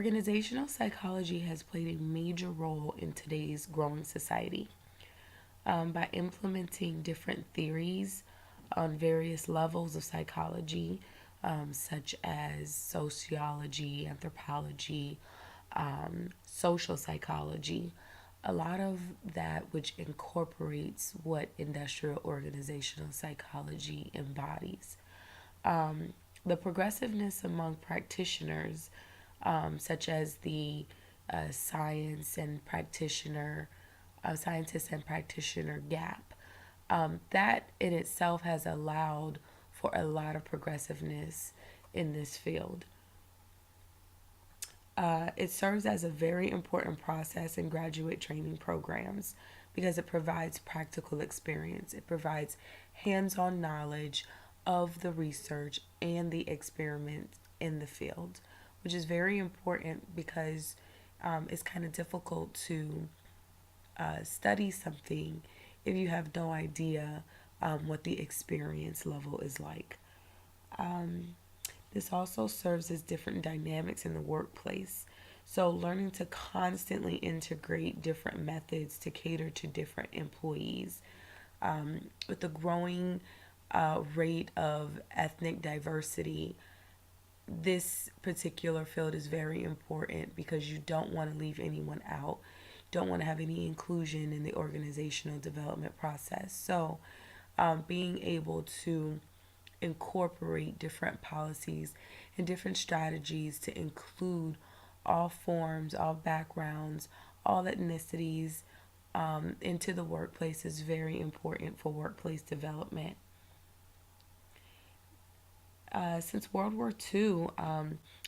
Organizational psychology has played a major role in today's growing society by implementing different theories on various levels of psychology, such as sociology, anthropology, social psychology. A lot of that which incorporates what industrial organizational psychology embodies. The progressiveness among practitioners, such as the scientist and practitioner gap, that in itself has allowed for a lot of progressiveness in this field. It serves as a very important process in graduate training programs because it provides practical experience. It provides hands on knowledge of the research and the experiment in the field, which is very important because it's kind of difficult to study something if you have no idea what the experience level is like. Um, this also serves as different dynamics in the workplace. So, learning to constantly integrate different methods to cater to different employees. With the growing rate of ethnic diversity, this particular field is very important because you don't want to leave anyone out, don't want to have any inclusion in the organizational development process. So, being able to incorporate different policies and different strategies to include all forms, all backgrounds, all ethnicities into the workplace is very important for workplace development. Since World War II,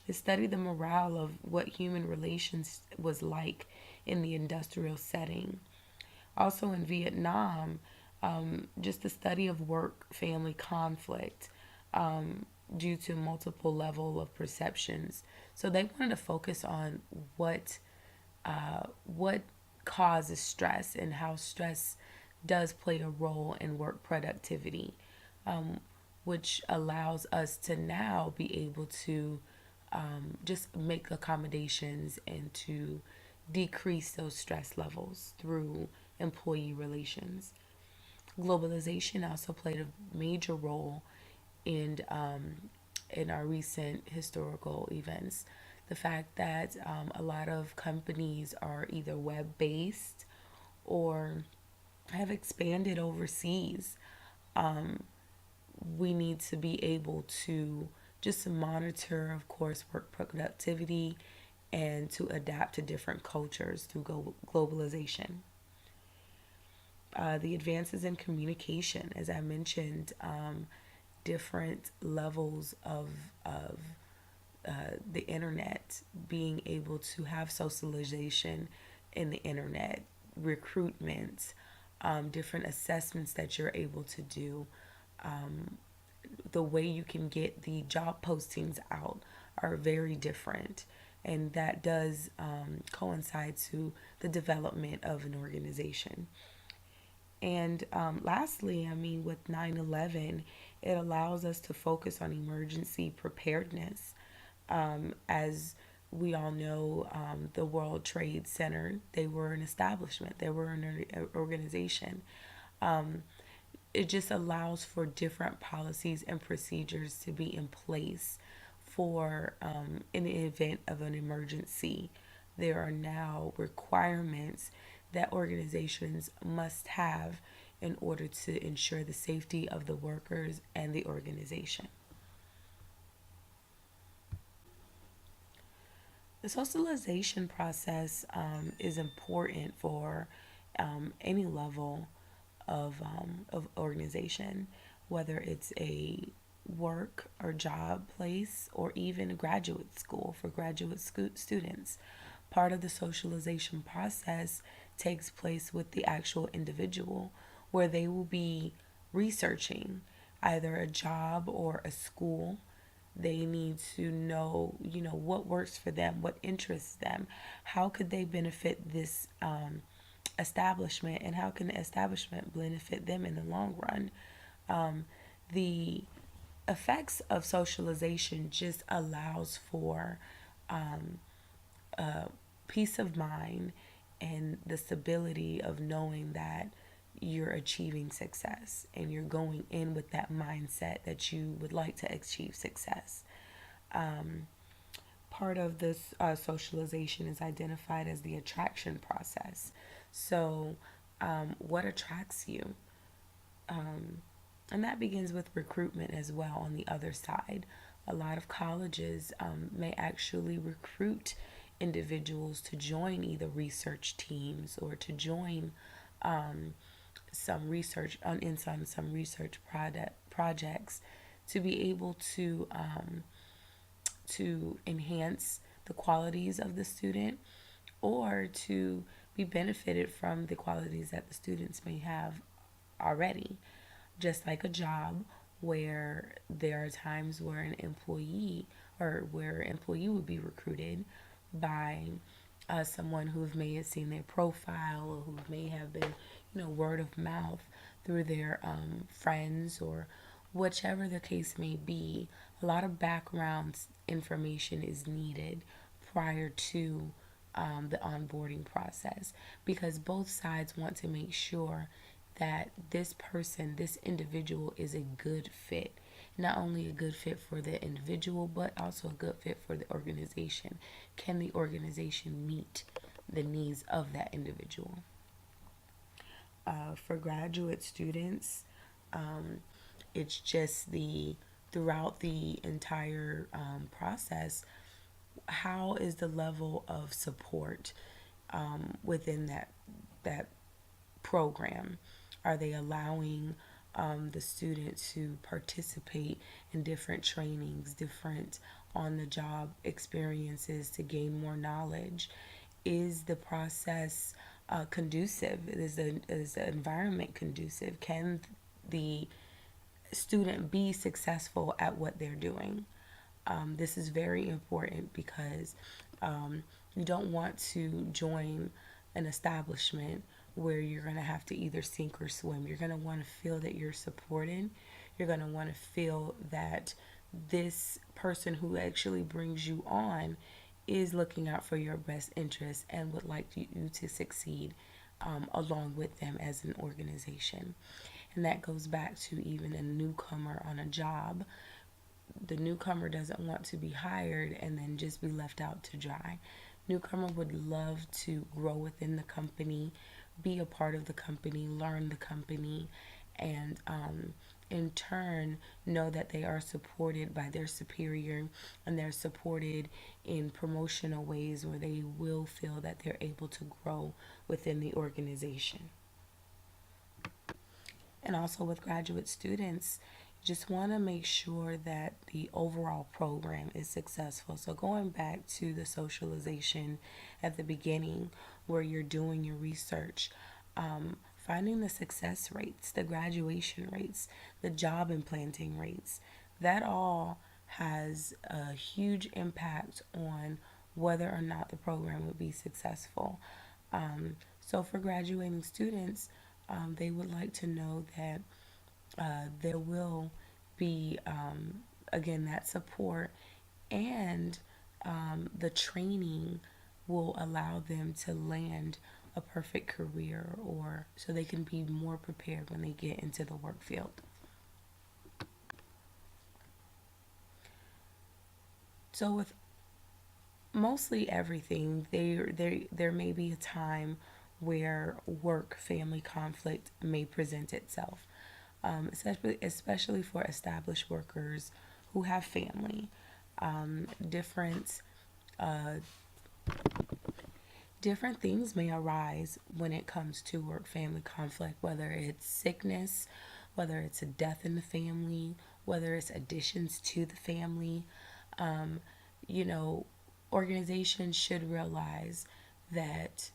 it studied the morale of what human relations was like in the industrial setting. Also in Vietnam, just the study of work family conflict due to multiple level of perceptions. So they wanted to focus on what causes stress and how stress does play a role in work productivity, um, which allows us to now be able to just make accommodations and to decrease those stress levels through employee relations. Globalization also played a major role in in our recent historical events. The fact that a lot of companies are either web based or have expanded overseas. Um, we need to be able to just monitor, of course, work productivity and to adapt to different cultures through globalization. The advances in communication, as I mentioned, different levels of the internet, being able to have socialization in the internet, recruitment, different assessments that you're able to do, the way you can get the job postings out are very different. And that does coincide to the development of an organization. And lastly, I mean, with 9/11, it allows us to focus on emergency preparedness. As we all know, the World Trade Center, they were an establishment, they were an organization. Um, it just allows for different policies and procedures to be in place for in the event of an emergency. There are now requirements that organizations must have in order to ensure the safety of the workers and the organization. The socialization process is important for any level of organization, whether it's a work or job place or even a graduate school for students. Part of the socialization process takes place with the actual individual where they will be researching either a job or a school. They need to know, what works for them, what interests them, how could they benefit this establishment, and how can the establishment benefit them in the long run. The effects of socialization just allows for peace of mind and the stability of knowing that you're achieving success and you're going in with that mindset that you would like to achieve success. Part of this socialization is identified as the attraction process. So, what attracts you? And that begins with recruitment as well on the other side. A lot of colleges may actually recruit individuals to join either research teams or to join some research in some research projects to be able to enhance the qualities of the student or to be benefited from the qualities that the students may have already. Just like a job where there are times where an employee or where an employee would be recruited by someone who may have seen their profile or who may have been, word of mouth through their friends or whichever the case may be. A lot of background information is needed prior to the onboarding process because both sides want to make sure that this person, this individual, is a good fit. Not only a good fit for the individual, but also a good fit for the organization. Can the organization meet the needs of that individual? For graduate students, it's just throughout the entire process, how is the level of support within that program? Are they allowing the student to participate in different trainings, different on the job experiences to gain more knowledge? Is the process conducive? Is the environment conducive? Can the student be successful at what they're doing? This is very important because you don't want to join an establishment where you're going to have to either sink or swim. You're going to want to feel that you're supported. You're going to want to feel that this person who actually brings you on is looking out for your best interests and would like you to succeed along with them as an organization. And that goes back to even a newcomer on a job. The newcomer doesn't want to be hired and then just be left out to dry. Newcomer would love to grow within the company, be a part of the company, learn the company, and in turn know that they are supported by their superior and they're supported in promotional ways where they will feel that they're able to grow within the organization. And also with graduate students, just want to make sure that the overall program is successful. So going back to the socialization at the beginning where you're doing your research, finding the success rates, the graduation rates, the job implanting rates, that all has a huge impact on whether or not the program would be successful. So for graduating students, they would like to know that there will be, again, that support and the training will allow them to land a perfect career or so they can be more prepared when they get into the work field. So with mostly everything, there may be a time where work family conflict may present itself, especially for established workers who have family. Different uh, different things may arise when it comes to work family conflict, whether it's sickness, whether it's a death in the family, whether it's additions to the family. Um, you know, Organizations should realize that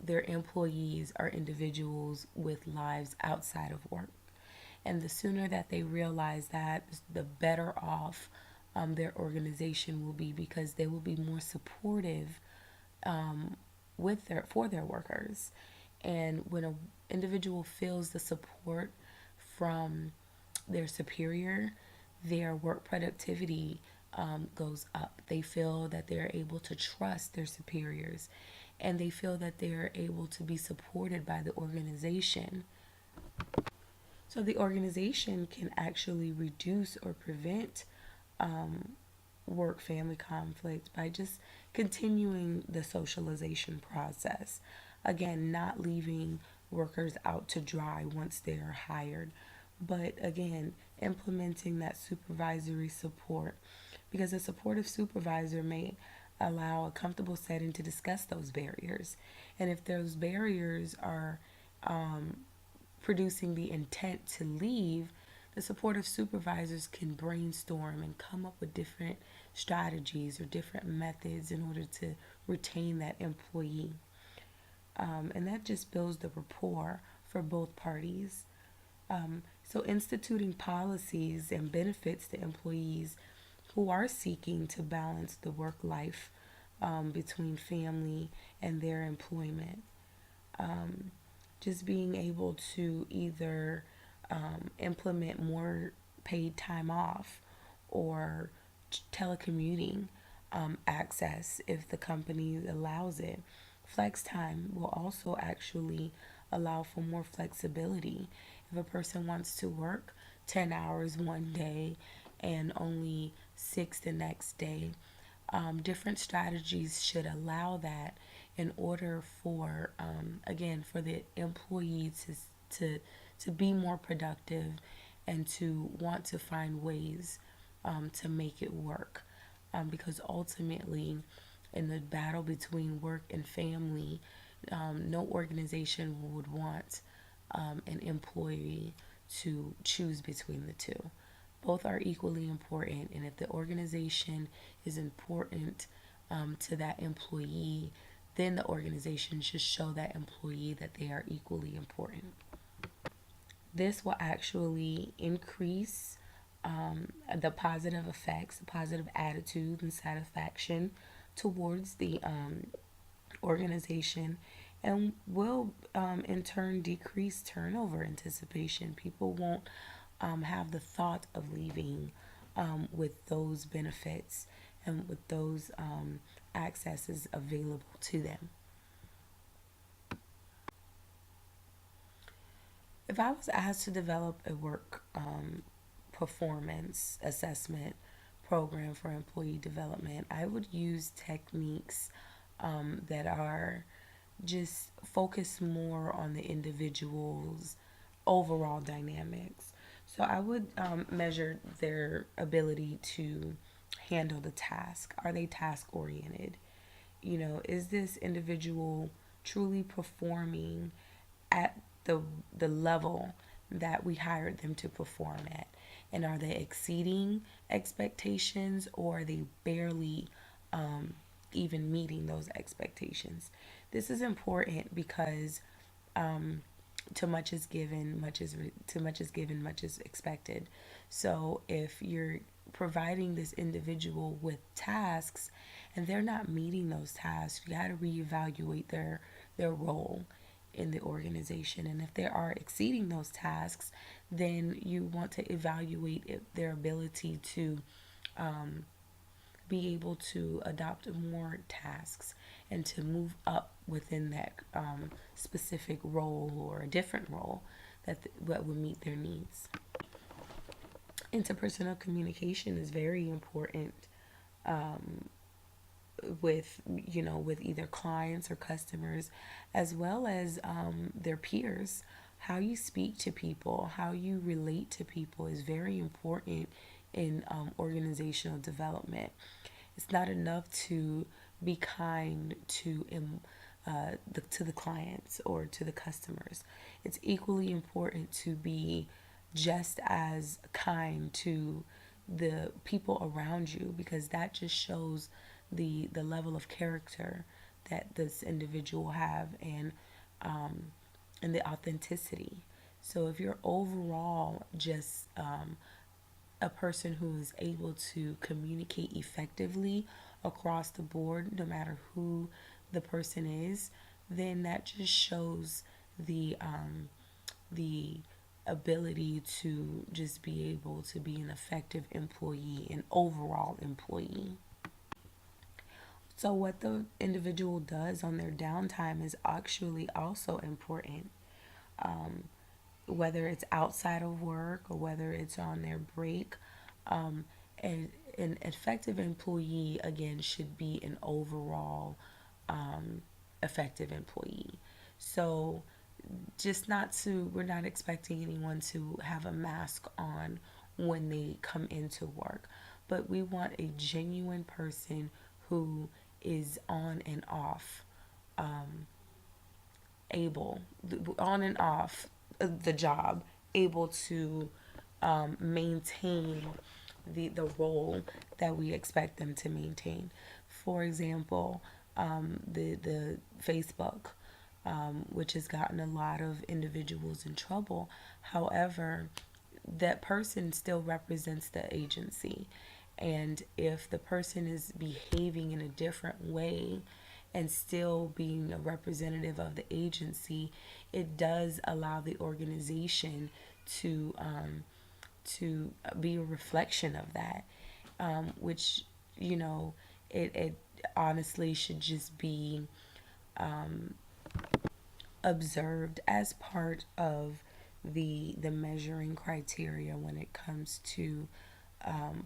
their employees are individuals with lives outside of work. And the sooner that they realize that, the better off their organization will be because they will be more supportive for their workers. And when an individual feels the support from their superior, their work productivity goes up. They feel that they're able to trust their superiors, and they feel that they're able to be supported by the organization. So the organization can actually reduce or prevent work family conflict by just continuing the socialization process. Again, not leaving workers out to dry once they are hired, but again, implementing that supervisory support, because a supportive supervisor may allow a comfortable setting to discuss those barriers. And if those barriers are producing the intent to leave, the supportive supervisors can brainstorm and come up with different strategies or different methods in order to retain that employee. And that just builds the rapport for both parties. So, instituting policies and benefits to employees who are seeking to balance the work life between family and their employment. Just being able to either implement more paid time off or telecommuting access if the company allows it. Flex time will also actually allow for more flexibility. If a person wants to work 10 hours one day and only 6 the next day, different strategies should allow that in order for again for the employee to be more productive and to want to find ways to make it work, because ultimately in the battle between work and family, no organization would want an employee to choose between the two. Both are equally important, and if the organization is important to that employee, then the organization should show that employee that they are equally important. This will actually increase the positive effects, the positive attitude and satisfaction towards the organization, and will in turn decrease turnover anticipation. People won't have the thought of leaving with those benefits and with those accesses available to them. If I was asked to develop a work performance assessment program for employee development, I would use techniques that are just focus more on the individual's overall dynamics. So I would measure their ability to handle the task. Are they task oriented? Is this individual truly performing at the level that we hired them to perform at? And are they exceeding expectations, or are they barely even meeting those expectations? This is important because to much is given, much is expected. So if you're providing this individual with tasks and they're not meeting those tasks, you got to reevaluate their role in the organization. And if they are exceeding those tasks, then you want to evaluate their ability to be able to adopt more tasks and to move up within that specific role or a different role that would meet their needs. Interpersonal communication is very important with either clients or customers, as well as their peers. How you speak to people, how you relate to people is very important in organizational development. It's not enough to be kind to the clients or to the customers. It's equally important to be just as kind to the people around you, because that just shows the level of character that this individual have, and the authenticity. So if you're overall just a person who is able to communicate effectively across the board, no matter who the person is, then that just shows the ability to just be able to be an effective employee, an overall employee. So, what the individual does on their downtime is actually also important, whether it's outside of work or whether it's on their break. Um, and an effective employee, again, should be an overall effective employee. So, we're not expecting anyone to have a mask on when they come into work, but we want a genuine person who is on and off, able, on and off the job, able to maintain the role that we expect them to maintain. For example, the Facebook, which has gotten a lot of individuals in trouble. However, that person still represents the agency. And if the person is behaving in a different way and still being a representative of the agency, it does allow the organization to be a reflection of that, which, you know, it honestly should just be observed as part of the measuring criteria when it comes to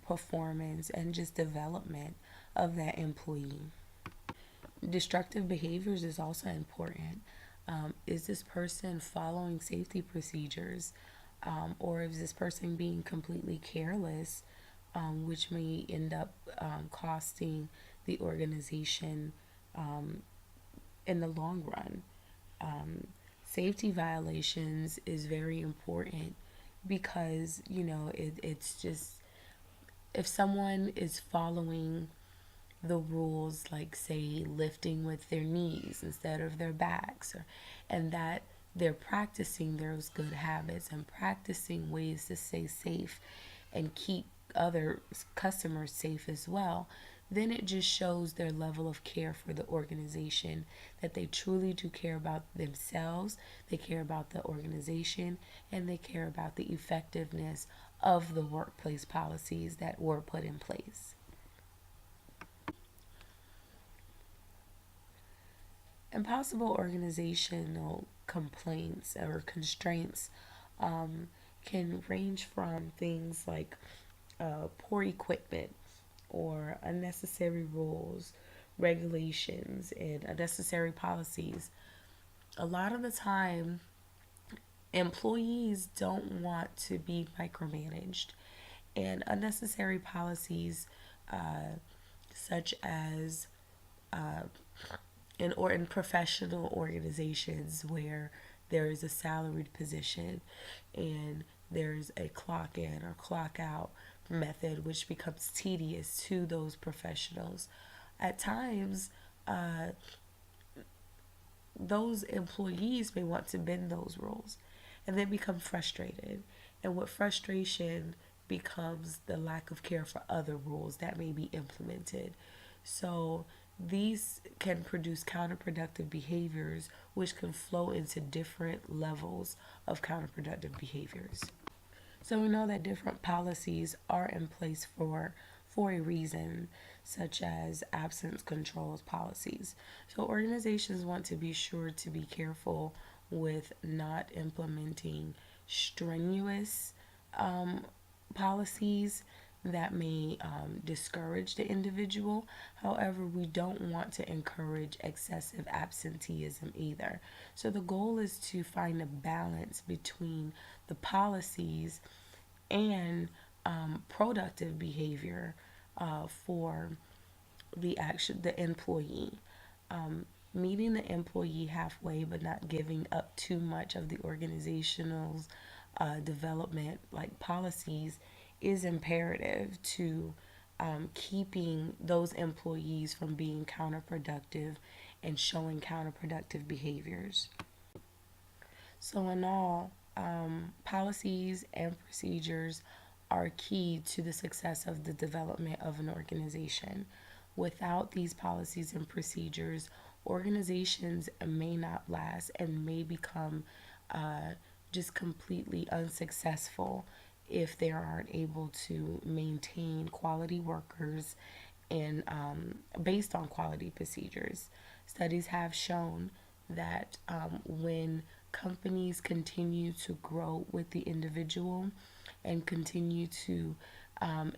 performance and just development of that employee. Destructive behaviors is also important. Is this person following safety procedures, or is this person being completely careless, which may end up costing the organization in the long run? Safety violations is very important because, it's just, if someone is following the rules, like say lifting with their knees instead of their backs, and that they're practicing those good habits and practicing ways to stay safe and keep other customers safe as well, then it just shows their level of care for the organization, that they truly do care about themselves, they care about the organization, and they care about the effectiveness of the workplace policies that were put in place. Impossible organizational complaints or constraints can range from things like poor equipment or unnecessary rules, regulations, and unnecessary policies. A lot of the time, employees don't want to be micromanaged, and unnecessary policies, such as in professional organizations where there is a salaried position and there's a clock in or clock out method, which becomes tedious to those professionals. At times, those employees may want to bend those rules and then become frustrated. And with frustration becomes the lack of care for other rules that may be implemented. So these can produce counterproductive behaviors, which can flow into different levels of counterproductive behaviors. So we know that different policies are in place for a reason, such as absence controls policies. So organizations want to be sure to be careful with not implementing strenuous policies that may discourage the individual. However, we don't want to encourage excessive absenteeism either. So the goal is to find a balance between the policies and productive behavior for the employee. Meeting the employee halfway, but not giving up too much of the organizational's development, like policies, is imperative to keeping those employees from being counterproductive and showing counterproductive behaviors. So, in all, policies and procedures are key to the success of the development of an organization. Without these policies and procedures, organizations may not last and may become just completely unsuccessful if they aren't able to maintain quality workers and based on quality procedures. Studies have shown that when companies continue to grow with the individual and continue to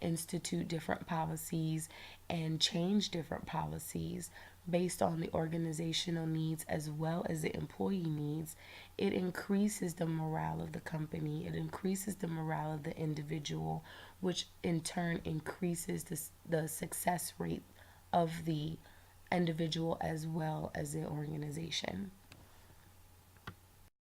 institute different policies and change different policies based on the organizational needs as well as the employee needs, it increases the morale of the company, it increases the morale of the individual, which in turn increases the success rate of the individual as well as the organization.